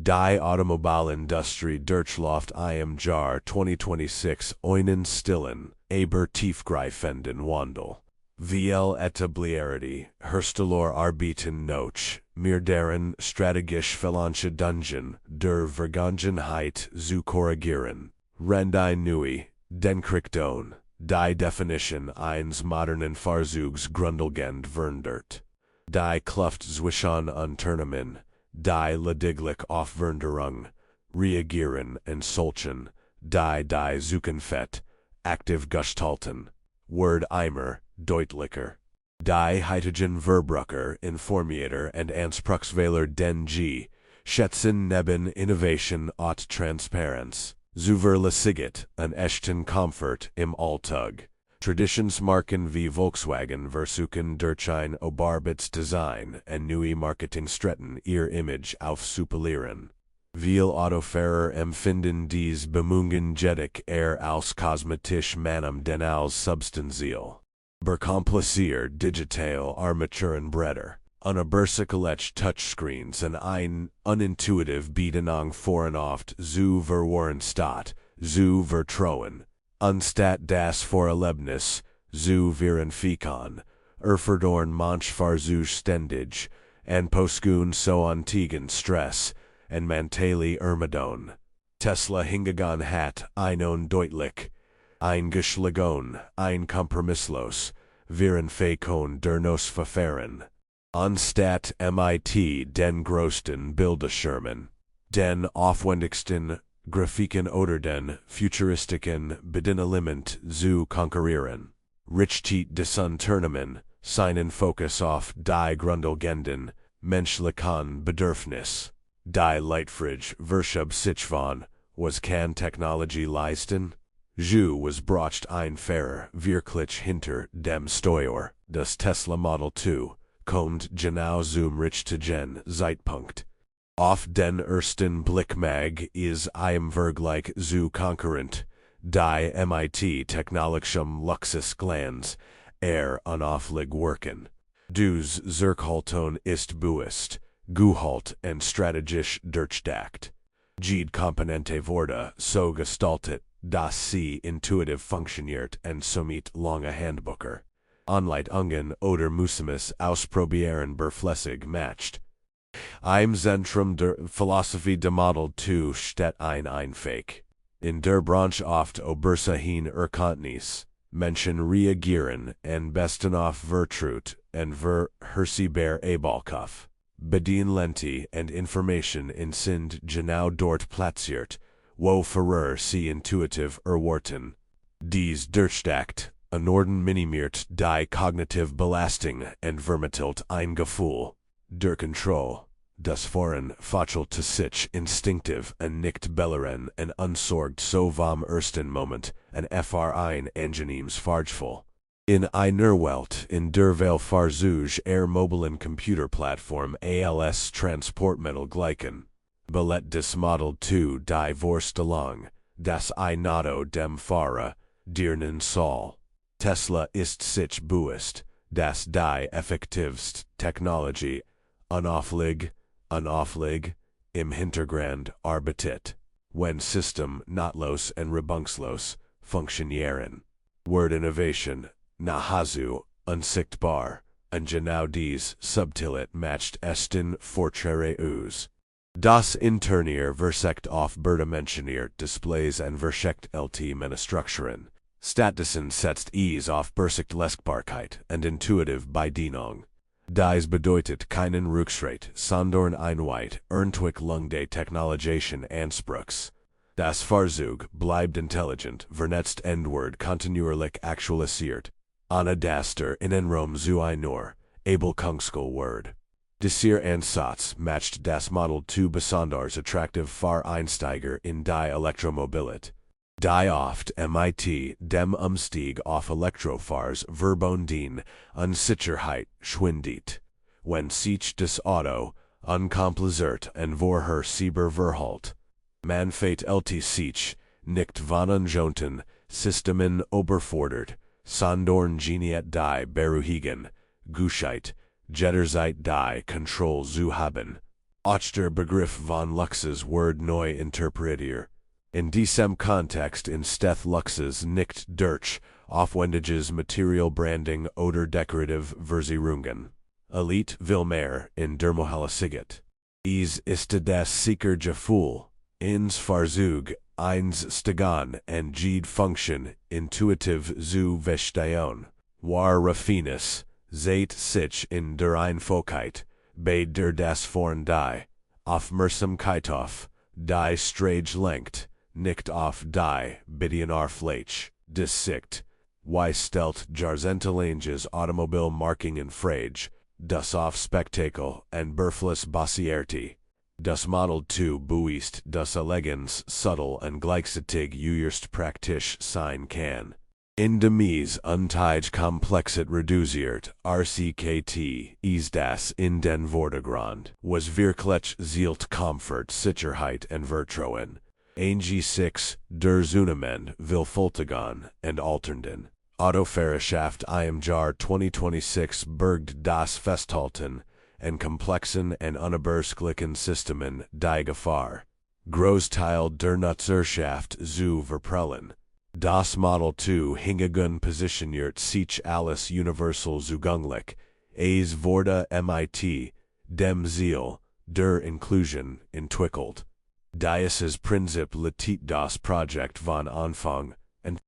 Die Automobilindustrie Deutschland im Jahr 2026 einen stillen, aber tiefgreifenden Wandel. VL etablierte Hersteller arbeiten noch, deren strategisch Verlanche Dungeon, der Vergangenheit zu korrigieren. Rendi neue, Denkrichtung, die Definition eines modernen Fahrzeugs grundlegend verändert. Die Kluft zwischen Unternehmen, die lediglich auf Veränderung reagieren und solchen, die Zukunft aktiv gestalten, wird immer deutlicher. Die heutigen Verbrucher, Informierer und Anspruchswähler den G, schätzen neben Innovation und Transparenz, zuverlässigkeit und echten Komfort im Alltag. Traditionsmarken wie Volkswagen versuchen durch ein überarbeitetes Design und neue Marketingstrategien ihr Image aufzupolieren. Viele Autofahrer empfinden dies Bemühungen jedoch eher als kosmetisch Manam denn als substanziell. Berkompliziert digital Armaturenbretter, unübersichtliche Touchscreens und ein unintuitive Bedienung führen oft zu Verwirrung statt zu Vertrauen. Anstatt das Vorerlebnis zu verifizieren, erfordern manche Fahrzeuge ständig, und postgun so antigen Stress, und mentale Ermüdung. Tesla hingegangen hat einen deutlich, eingeschlagen, ein kompromisslos, Verifikation der nos Verfahren. Anstatt mit den größten Bildschirmen, den aufwendigsten Grafiken oder den futuristischen Bedienelement zu konkurrieren. Richtet des Unternehmen seinen Fokus auf die grundlegenden, menschlichen Bedürfnisse. Die Leitfrage Verschub sich von, was kann Technologie leisten? Was braucht ein Fahrer wirklich hinter dem Steuer? Das Tesla Model 2 kommt genau zum richtigen Zeitpunkt. Auf den ersten Blick mag es im Vergleich zu Konkurrent, die mit technologischem Luxusglanz unauffällig wirken. Dus Zurückhaltung ist bewusst, gehalt und strategisch durchdacht. Jede Komponente wurde so gestaltet, dass sie intuitiv funktioniert und somit lange Handbücher, Anleitungen oder Museums ausprobieren berflüssig macht. Im Zentrum der Philosophie des Model 2 steht ein Einfake. In der Branche oft Obersahin Erkanntnis, Menschen reagieren en besten auf Vertraut en verhersiebar Ebalkopf. Bedienlente and Information in sind genau dort platziert, wo Fahrer sie intuitiv erwarten. Dies durchdacht, Norden minimiert die cognitive Belastung und vermittelt ein Gefühl der Kontrolle. Das Fahren fachelt sich instinktiv und nicht belleren und unsorgt so vom ersten Moment und ein angenehmes Fahrgefühl. In einer Welt in der Fahrzeuge mobilen Computerplattform als Transportmittel gleichen, belet des Model 2 die Vorstellung, dass ein Auto dem Fahrer dienen soll. Tesla ist sich bewusst, dass die effektivste Technologie unauffällig im Hintergrund arbeitet, wenn System nahtlos und reibungslos funktionieren. Word Innovation, nahezu unsichtbar, und genau dies subtilit macht esten Fortschritte aus. Das Interieur versucht auf berdimensioniert Displays und verschiedene Strukturen. Stattdessen setzt es auf Bersichtlichkeit und intuitive Bedienung. Dies bedeutet keinen Rückschritt, sondern Einheit, Entwicklung der technologischen Anspruchs. Das Fahrzeug bleibt intelligent, vernetzt und wird kontinuierlich aktualisiert, ohne dass der Innenraum zu einer Ablenkungsquelle wird. Dieser Ansatz macht das Model 2 besonders attraktiv für Einsteiger in die Elektromobilität, die oft mit dem Umstieg auf Elektrofahrzeuge verbunden Unsicherheit schwindet. Wenn sich das Auto unkompliziert und vorhersehbar verhält, man fällt sich nicht von ungewohnten Systemen überfordert, sondern geniert die beruhigen, Gescheit, jederzeit die Kontrolle zu haben. Auch der Begriff von Luxus wird neu interpretiert. In diesem Kontext entsteht Luxus nicht durch aufwendiges Material Branding oder dekorative Verzierungen. Elite will mehr in der Mobilität. Es ist das Sicherheitsgefühl, ins Fahrzeug einsteigen und jede Funktion intuitiv zu verstehen. Wahre Raffinesse sieht sich in der Einfachheit, bei der das Vorn die Aufmerksamkeit auf die Strage lenkt, nicht auf die Bedienungsfläche des Sicht. Wie stellt Jarzentelanges Automobilmarking in Frage, das auf Spektakel und Berfluss basierte. Das Model 2 beweist, dass Eleganz subtle und gleichzeitig äußerst praktisch sein kann. Indem untage Komplexität reduziert, RCKT ist das in den Vordergrund, was wirklich zielt Komfort, Sicherheit und Vertrauen. Ng6, der Zunehmend will Fultigon und Alternden. Autofahrerschaft im Jahr 2026 bergt das Festhalten und komplexen und unerbittlichen Systemen die Gefahr, Großteil der Nutzerschaft zu verprellen. Das Model 2 hingegen positioniert sich als universal zugänglich, es wurde mit dem Ziel der Inklusion entwickelt. Dieses Prinzip leitet das Projekt von Anfang an.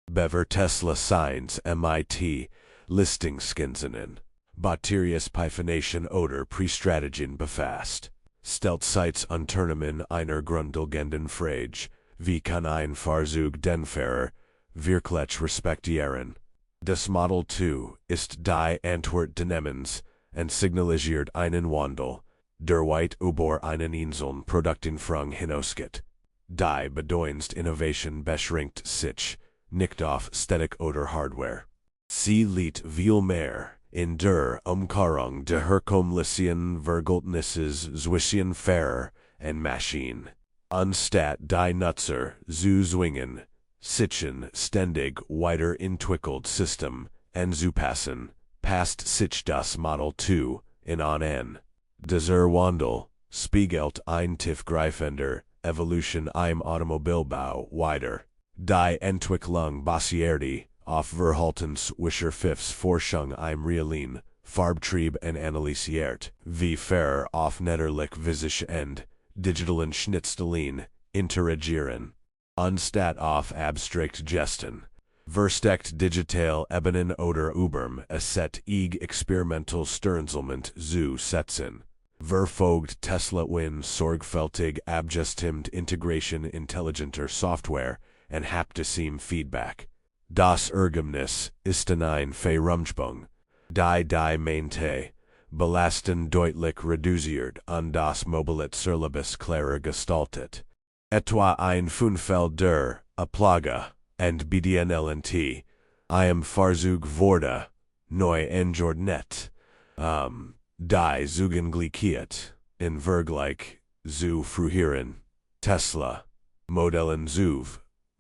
Bever Tesla Signs mit Listungsskizzen, Batteriespeifonation oder Prestrategien befasst. Stellt sich Unternehmen einer grundlegenden Frage, wie kann ein Fahrzeug den Fahrer wirklich respektieren? Das Model 2 ist die Antwort des Namens und signalisiert einen Wandel, der weit über einen Inseln Produktenfrung hinausgeht. Die bedeutendste Innovation beschränkt sich nicht auf Statik oder Hardware. Sie liegt viel mehr in der Umkehrung der herkömmlichen Verhältnisses zwischen Fahrer und Maschine. Anstatt die Nutzer zu zwingen, sich ständig weiterentwickelt System anzupassen, passt sich das Model 2 an. Dieser Wandel spiegelt ein tiefgreifender Evolution im Automobilbau wider. Die Entwicklung basierte auf Verhaltenswischerpfiffsforschung im realen Farbtrieb und analysiert, wie Fahrer auf natürlich physischen und digitalen Schnittstellen interagieren. Anstatt auf abstrakt Gesten, versteckt digital Ebenen oder Überm set experimental Sternzelment zu setzen. Verfolgt Tesla in sorgfältig abgestimmt Integration intelligenter Software und haptischem Feedback. Das Ergebnis ist ein Verrumsprung, die Mainte Belasten deutlich reduziert und das Mobilitätserlebnis klarer gestaltet. Etwa ein Fünftel der Aplage und Bedienelent im Fahrzeug wurde neu angeordnet. Die Zugänglichkeit in Vergleich zu früheren Tesla Modellen zu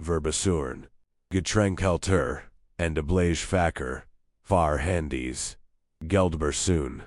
verbessern. Getränkhalter und Ablagefacher, Fahrhandys, Geldbörsen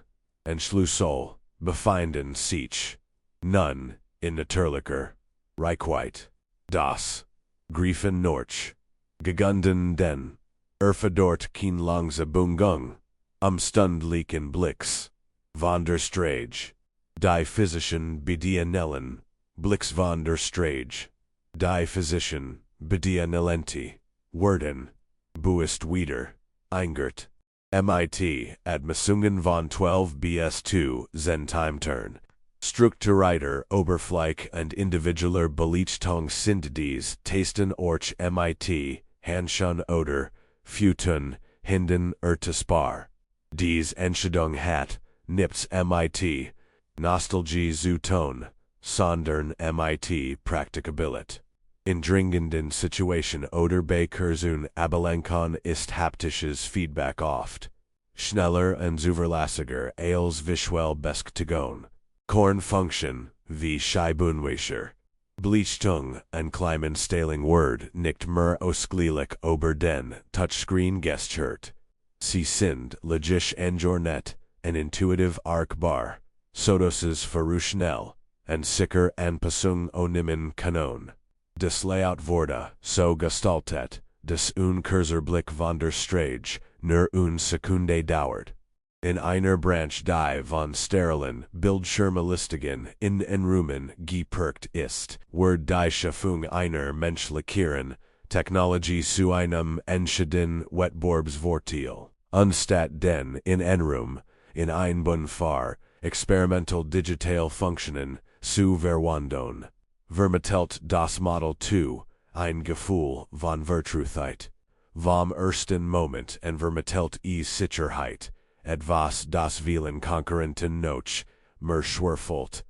und Schlüssel befinden sich nun in natürlicher Reichweite. Das Griefen Norch gegunden den Erfordert kein Langsabungung umstundlichen Blicks von der Strage. Die physischen Bedienungen Blicks von der Strage. Die physischen Bedienelente werden bewusst wieder eingert. Mit Admessungen von 12 bis 2 Zentimetern. Strukturierter Oberfläche und individueller Belichtung sind dies Tasten Orch mit Handschon oder Füten Hinden Spar. Dies Entscheidung hat nichts mit Nostalgie zu tun, sondern mit Praktikabilität. In dringenden Situation oder bei kurzen Ablenkung ist haptisches Feedback oft schneller und zuverlässiger als visuell Bestätigung. Kornfunktion wie Scheibenwischer. Belichtung und Klimaanstellung wird nicht mehr ausgleichlich über den Touchscreen gesteuert. Sie sind logisch angeordnet und intuitiv erkennbar. Sodoses für schnell and sicher Anpassung ohnehin Kanon. Das Layout wurde so gestaltet, dass un Cursor-Blick von der Strage nur eine Sekunde dauert. In einer Branche die von sterilen Bildschirmlistigen in Rumen geprägt ist, wird die Schaffung einer menschlichen Technologie zu einem entscheidenden Wettbewerbsvorteil. Anstatt den in Enrum, in ein Fahr, experimental digital Funktionen zu verwandeln, vermittelt das Modell 2, ein Gefühl von Vertruheit. Vom ersten Moment en vermittelt Sicherheit, etwas das vielen Konkurrenten noch mehr schwerfällt.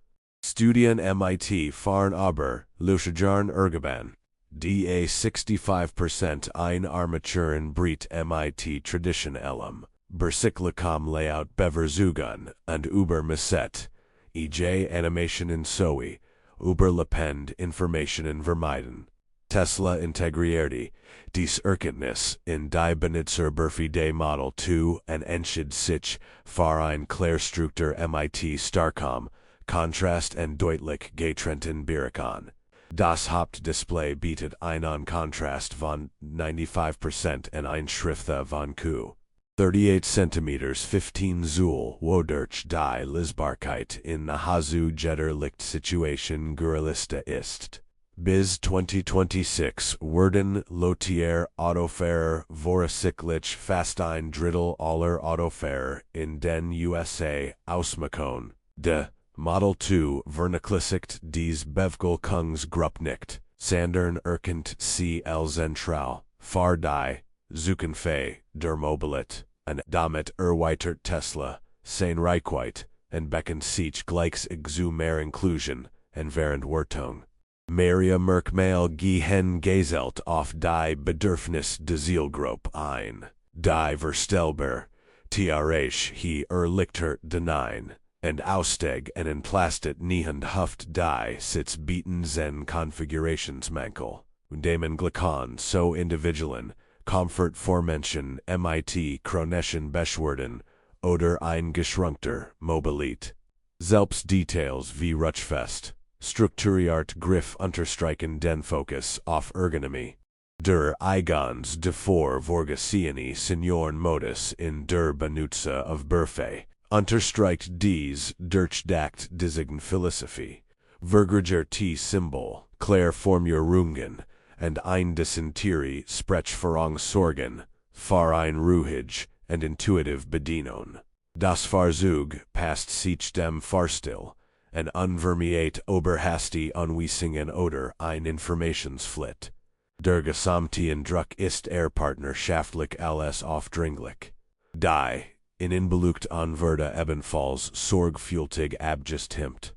Studien MIT fahren aber, Luschajaren Ergeban. Da 65% ein Armaturen Breit MIT traditionellem, Bersiklicom Layout Beverzugun und Übermisset, EJ Animationen sowie, Überlepend Informationen vermeiden. Tesla integrierte dies Erkenntnis in die Benutzerfreundlichkeit Model 2 und entschied sich für ein Klärstruktur MIT Starcom, Kontrast und deutlich getrennten Bierikon. Das Hauptdisplay bietet einen Kontrast von 95% und eine Schrifte von Q. 38 cm 15 Zoll, wodurch die Lesbarkeit in Nahazu Jetter Lichtsituation Gerliste ist. Bis 2026 werden Lotier Autofahrer voraussichtlich fast ein Drittel aller Autofahrer in den USA ausmachen. De Model 2 vernachlässigt dies Bevölkerungsgruppe nicht, sondern erkennt sie als zentral, für die Zukunft der Mobilität, und damit erweitert Tesla sein Reichweite und bekennt sich gleichzeitig zu mehr Inklusion und Verantwortung. Maria Merkmal gehen gesellt auf die Bedürfnis der Zielgruppe ein. Die Verstellbar, TRH he Lichter denein, und Aussteg en entlastet niehend Haft die Sitz bieten zen Konfigurationsmankel, dem Glikon so Individuen, Komfort vormenschen MIT chronischen Beschwerden oder ein geschrunkter Mobilität. Selbst Details wie Rutschfest. Strukturiert Griff unterstreichen den Fokus auf Ergonomie. Der Eigons devor vorgesehene Seniorenmodus in der Benutzer of Berfe unterstreicht dies durchdacht Design Philosophie. Vergriger T-Symbol, Klärformulierungen, und ein Desentieri Sprechvorrangsorgen, für ein ruhig und intuitive Bedienung. Das Fahrzeug passt sich dem Fahrstil, en unvermiert oberhastig Anweisungen oder ein Informationsflit. Der gesamte Eindruck ist partnerschaftlich alles aufdringlich. Die, in Inbelucht anwerde ebenfalls sorgfältig abgestimmt.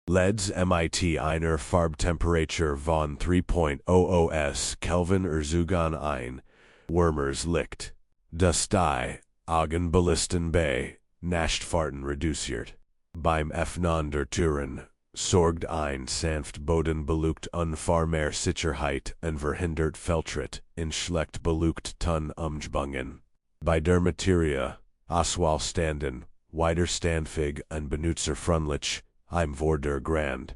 LEDs MIT einer Farbtemperatur von 3.00 Kelvin erzugang ein, Wärmers Licht. Das die Augenballisten bei Nachtfahrten reduziert. Beim Öffnen der Türen sorgt ein sanft bodenbelugt Unfall mehr Sicherheit und verhindert Fehltritt in schlecht beluchteten Umgebungen. Bei der Materie, Auswahlstanden, widerstandfähig und benutzerfreundlich, vor der Grand.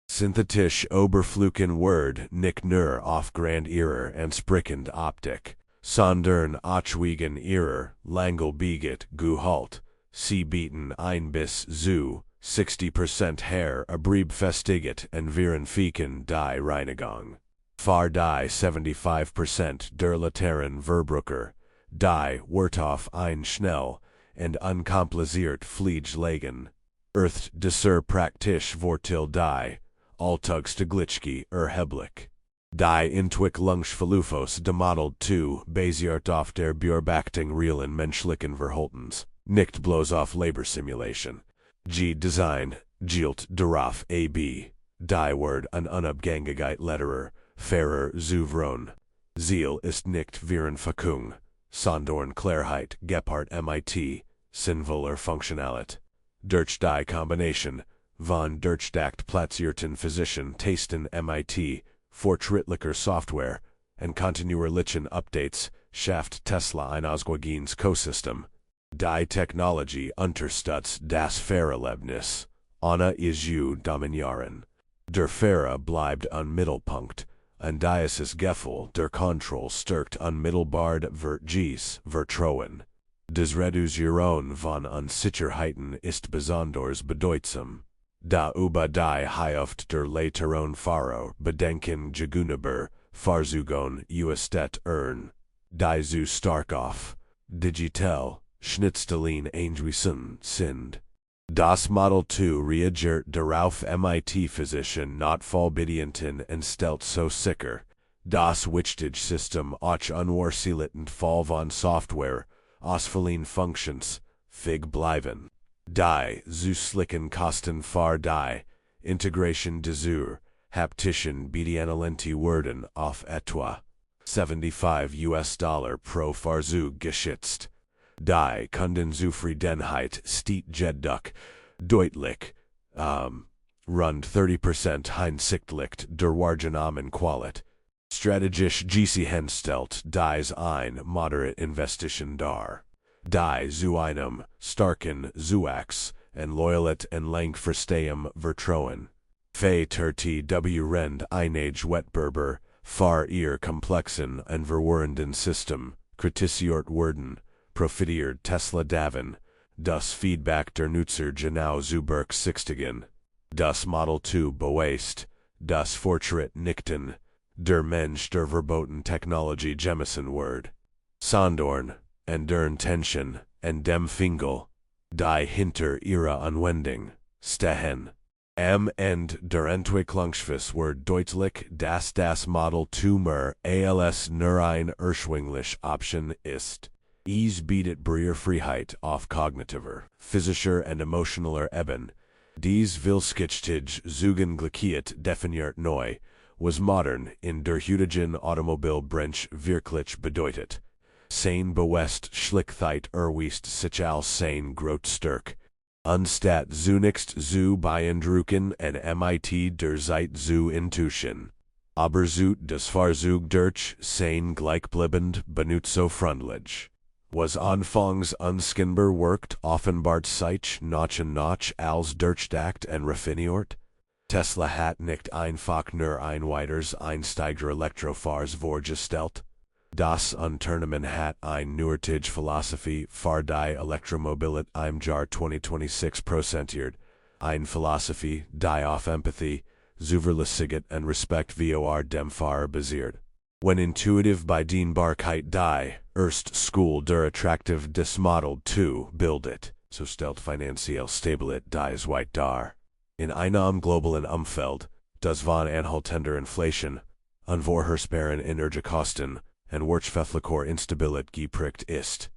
Synthetisch Oberflächen Word nicht nur auf Grand ihrer entsprechend Optik, sondern auch wegen ihrer Langelbieget Gehalt. Sie bieten ein bis zu 60% her Abriebfestiget und Virenfiken die Reinigung. Für die 75% der Laternen Verbrucher, die Wert auf ein schnell und unkompliziert Pflegelegen. Desser praktisch Vorteil die Alltagstägliche erheblich. Die Entwicklungsverlufos de Model 2 basiert auf der Beobachtung realen menschlichen Verhaltens. Nicht bloß auf Laborsimulation. Design, gilt darauf ab, die Word an unabhängigkeit Letterer, Fahrer Zuvron. Ziel ist nicht Virenfakung, sondern Klarheit Gepard MIT, sinnvoller Funktionalität. Durch die Kombination von durchdacht platzierten physischen Tasten MIT, fortschrittlicher Software, und kontinuierlichen Updates, schafft Tesla ein ausgewogenes Ecosystem. Die Technologie unterstützt das Fahrerlebnis. Anna is u dominaren. Der Fahrer bleibt unmittelpunkt, und dieses Gefühl der Kontrolle stärkt unmittelbar Vertrauen. Des Reduzieren von Unsicherheiten ist besonders bedeutsam. Da über die Hälfte der leiteren Fahrer bedenken gegenüber Fahrzeugen Uestet die zu stark auf digital Schnittstellen angewiesen sind. Das Modell 2 reagiert darauf mit physischen Notfallbedienungen und stellt so sicher, das wichtige System auch unwahrscheinlichen Fall von Software, ausfallen Functions, fig bleiben. Die zusätzlichen Kosten für die Integration dieser haptischen Bedienelemente werden auf etwa $75 pro Fahrzeug geschätzt. Die Kundenzufriedenheit steht jedoch deutlich, rund 30% hinsichtlich der wahrgenommenen Qualität. Strategisch gesehen stellt dies ein moderate Investition dar. Die zu einem starken Zuwachs und Loyalität und langfristigem Vertrauen. Vertrt einige Wettbewerber für ihr komplexen und verwirrenden System kritisiert werden, profitiert Tesla davon, das Feedback der Nutzer genau zu berücksichtigen. Das Model 2 beweist, das Fortschritt nichten, der Mensch der verboten Technologie gemessen wird. Sondern, und der Intention, und dem Fingel, die hinter ihrer Anwendung stehen. Am Ende der Entwicklungsphase wird deutlich, dass das Model 2 mehr als nur eine ursprüngliche Option ist. Es bietet Barrierefreiheit auf kognitiver, physischer und emotionaler Ebene. Dies Willskittige Zugänglichkeit definiert neu, was modern in der heutigen Automobilbranche wirklich bedeutet. Sein bewusst Schlichtheit erweist sich als sein Großstärke. Anstatt zunächst zu beeindrucken und mit der Zeit zu enttäuschen. Aber zu das Fahrzeug durch sein gleichbleibend benutzerfreundlich. Was anfangs unskennbar wirkt, offenbart sich nach und nach als durchdacht und raffiniert. Tesla hat nicht einfach nur ein weiteres Einsteiger Elektrofahrzeug vorgestellt. Das Unternehmen hat eine neuartige Philosophie für die Elektromobilität im Jahr 2026 präsentiert. Eine Philosophie, die auf Empathie, Zuverlässigkeit und Respekt vor dem Fahrer basiert. When intuitive Bedienbarkeit die erste School der Attraktiv des Model 2 bildet, so stellt finanziell Stabilität dies weit dar. In einem globalen Umfeld, das von anhaltender Inflation, unvorhersehbaren Energiekosten und wirtschaftlicher Instabilität geprägt ist.